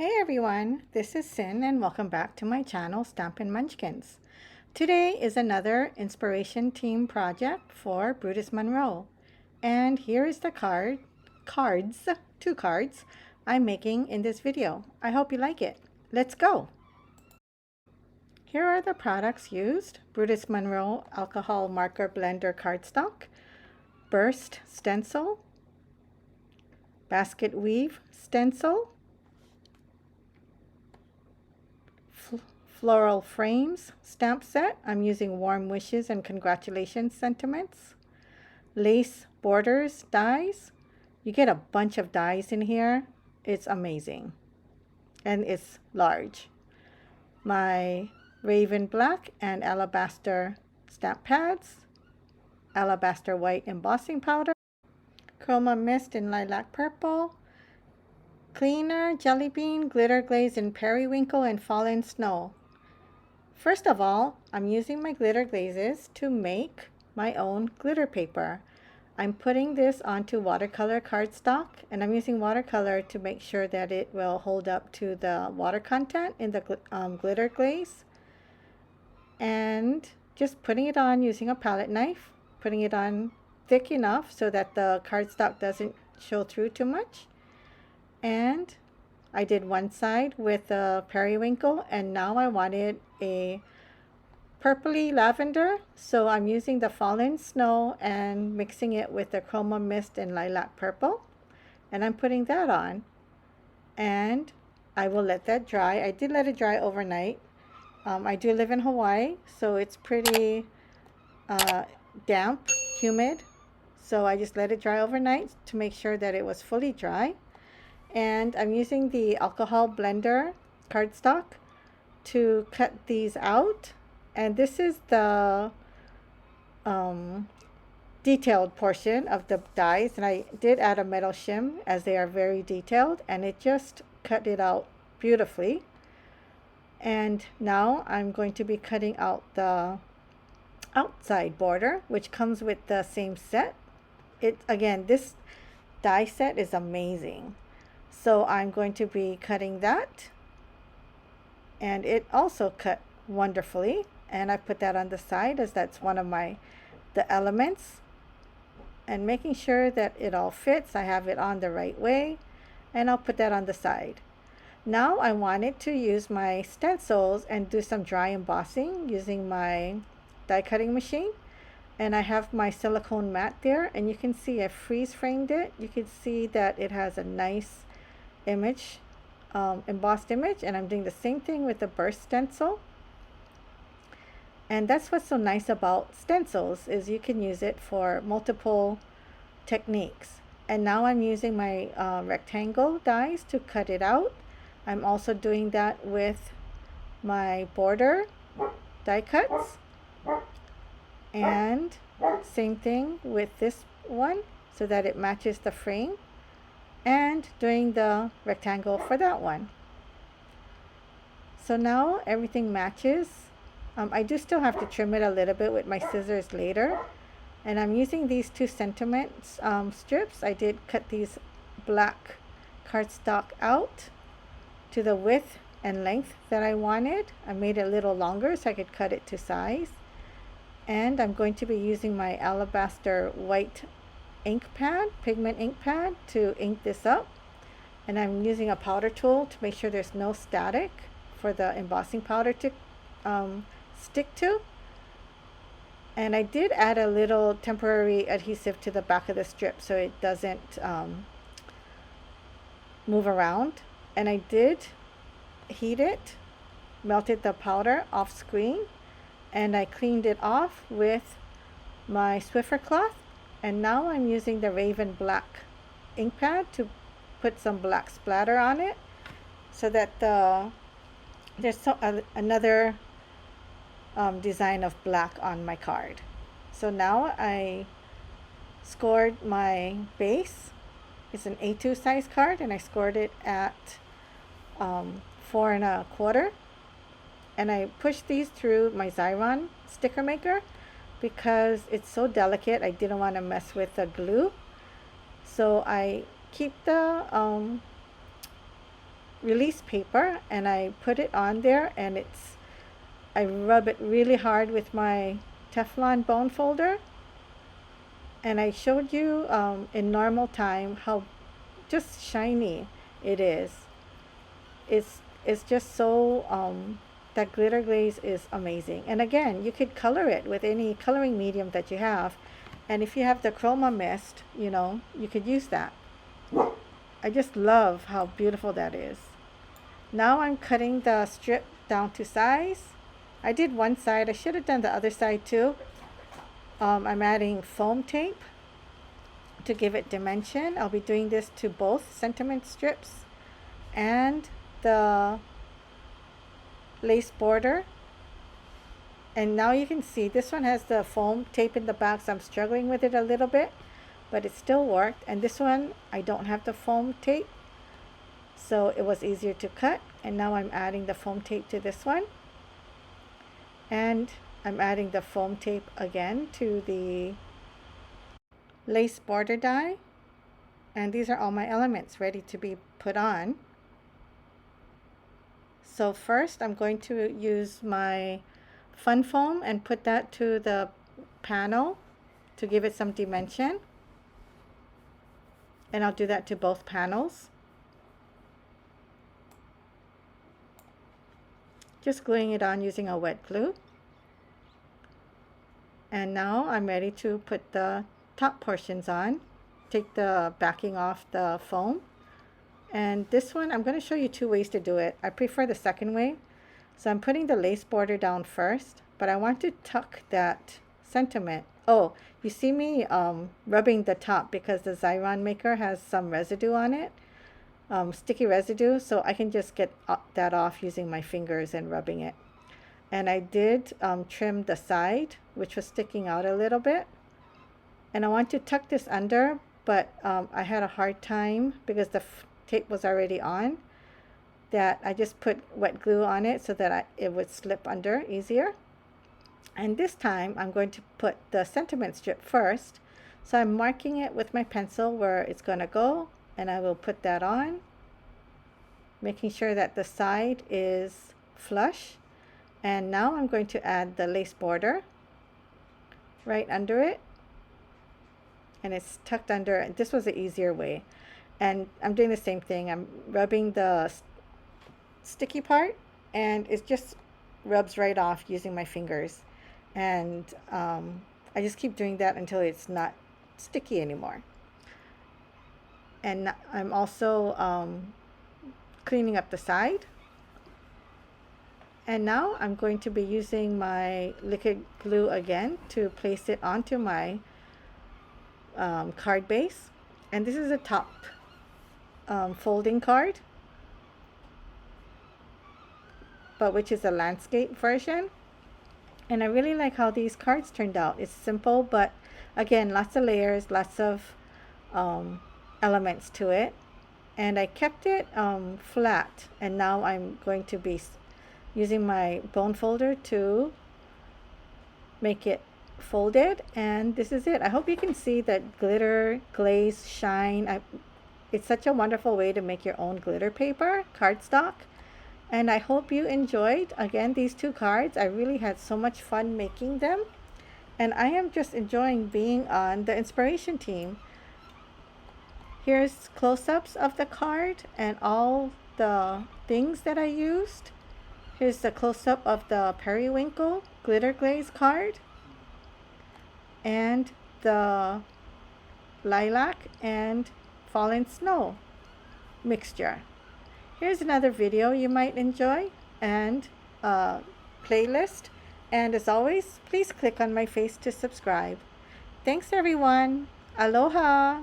Hey everyone, this is Sin and welcome back to my channel Stampin' Munchkins. Today is another inspiration team project for Brutus Monroe. And here is the two cards I'm making in this video. I hope you like it. Let's go! Here are the products used: Brutus Monroe Alcohol Marker Blender cardstock, Burst stencil, Basket Weave stencil, Floral Frames stamp set. I'm using Warm Wishes and Congratulations sentiments. Lace Borders dies. You get a bunch of dies in here. It's amazing. And it's large. My Raven Black and Alabaster stamp pads. Alabaster White embossing powder. Chroma Mist in Lilac Purple. Cleaner, Jelly Bean, Glitter Glaze in Periwinkle and Fallen Snow. First of all, I'm using my glitter glazes to make my own glitter paper. I'm putting this onto watercolor cardstock, and I'm using watercolor to make sure that it will hold up to the water content in the glitter glaze. And just putting it on using a palette knife, putting it on thick enough so that the cardstock doesn't show through too much. And I did one side with the periwinkle, and now I wanted a purpley lavender, so I'm using the Fallen Snow and mixing it with the Chroma Mist and Lilac Purple, and I'm putting that on, and I will let that dry. I did let it dry overnight. I do live in Hawaii, so it's pretty damp, humid, so I just let it dry overnight to make sure that it was fully dry. And I'm using the alcohol blender cardstock to cut these out. And this is the detailed portion of the dies. And I did add a metal shim as they are very detailed. And it just cut it out beautifully. And now I'm going to be cutting out the outside border, which comes with the same set. Again, this die set is amazing. So I'm going to be cutting that, and it also cut wonderfully, and I put that on the side as that's one of the elements, and making sure that it all fits. I have it on the right way, and I'll put that on the side. Now I wanted to use my stencils and do some dry embossing using my die cutting machine, and I have my silicone mat there, and you can see I freeze framed it. You can see that it has a nice image, embossed image, and I'm doing the same thing with the burst stencil. And that's what's so nice about stencils, is you can use it for multiple techniques. And now I'm using my rectangle dies to cut it out. I'm also doing that with my border die cuts, and same thing with this one so that it matches the frame, and doing the rectangle for that one. So now everything matches. I do still have to trim it a little bit with my scissors later, and I'm using these 2 centimeters strips. I did cut these black cardstock out to the width and length that I wanted. I made it a little longer so I could cut it to size, and I'm going to be using my alabaster white ink pad, pigment ink pad, to ink this up. And I'm using a powder tool to make sure there's no static for the embossing powder to stick to. And I did add a little temporary adhesive to the back of the strip so it doesn't move around. And I did heat it, melted the powder off screen, and I cleaned it off with my Swiffer cloth. And now I'm using the Raven Black ink pad to put some black splatter on it so that there's another design of black on my card. So now I scored my base. It's an A2 size card, and I scored it at 4 1/4. And I pushed these through my Xyron sticker maker because it's so delicate. I didn't want to mess with the glue, so I keep the release paper and I put it on there, and I rub it really hard with my Teflon bone folder. And I showed you in normal time how just shiny it is. It's just so that glitter glaze is amazing. And again, you could color it with any coloring medium that you have. And if you have the chroma mist, you know, you could use that. I just love how beautiful that is. Now I'm cutting the strip down to size. I did one side. I should have done the other side too. I'm adding foam tape to give it dimension. I'll be doing this to both sentiment strips and the lace border. And now you can see this one has the foam tape in the back, so I'm struggling with it a little bit, but it still worked. And this one, I don't have the foam tape, so it was easier to cut. And now I'm adding the foam tape to this one, and I'm adding the foam tape again to the lace border die. And these are all my elements ready to be put on. So first I'm going to use my fun foam and put that to the panel to give it some dimension. And I'll do that to both panels. Just gluing it on using a wet glue. And now I'm ready to put the top portions on. Take the backing off the foam. And this one, I'm going to show you two ways to do it. I prefer the second way. So I'm putting the lace border down first, but I want to tuck that sentiment. Oh, you see me rubbing the top because the Xyron maker has some residue on it, sticky residue, so I can just get that off using my fingers and rubbing it. And I did trim the side, which was sticking out a little bit. And I want to tuck this under, but I had a hard time because the tape was already on, that I just put wet glue on it so that it would slip under easier. And this time I'm going to put the sentiment strip first. So I'm marking it with my pencil where it's going to go, and I will put that on, making sure that the side is flush. And now I'm going to add the lace border right under it, and it's tucked under. This was the easier way. And I'm doing the same thing. I'm rubbing the sticky part, and it just rubs right off using my fingers. And I just keep doing that until it's not sticky anymore. And I'm also cleaning up the side. And now I'm going to be using my liquid glue again to place it onto my card base. And this is a top folding card, but which is a landscape version. And I really like how these cards turned out. It's simple, but again, lots of layers, lots of elements to it. And I kept it flat, and now I'm going to be using my bone folder to make it folded. And this is it. I hope you can see that glitter glaze shine. It's such a wonderful way to make your own glitter paper, cardstock. And I hope you enjoyed, again, these two cards. I really had so much fun making them. And I am just enjoying being on the inspiration team. Here's close-ups of the card and all the things that I used. Here's the close-up of the periwinkle glitter glaze card, and the lilac and fallen snow mixture. Here's another video you might enjoy, and a playlist. And as always, please click on my face to subscribe. Thanks everyone. Aloha.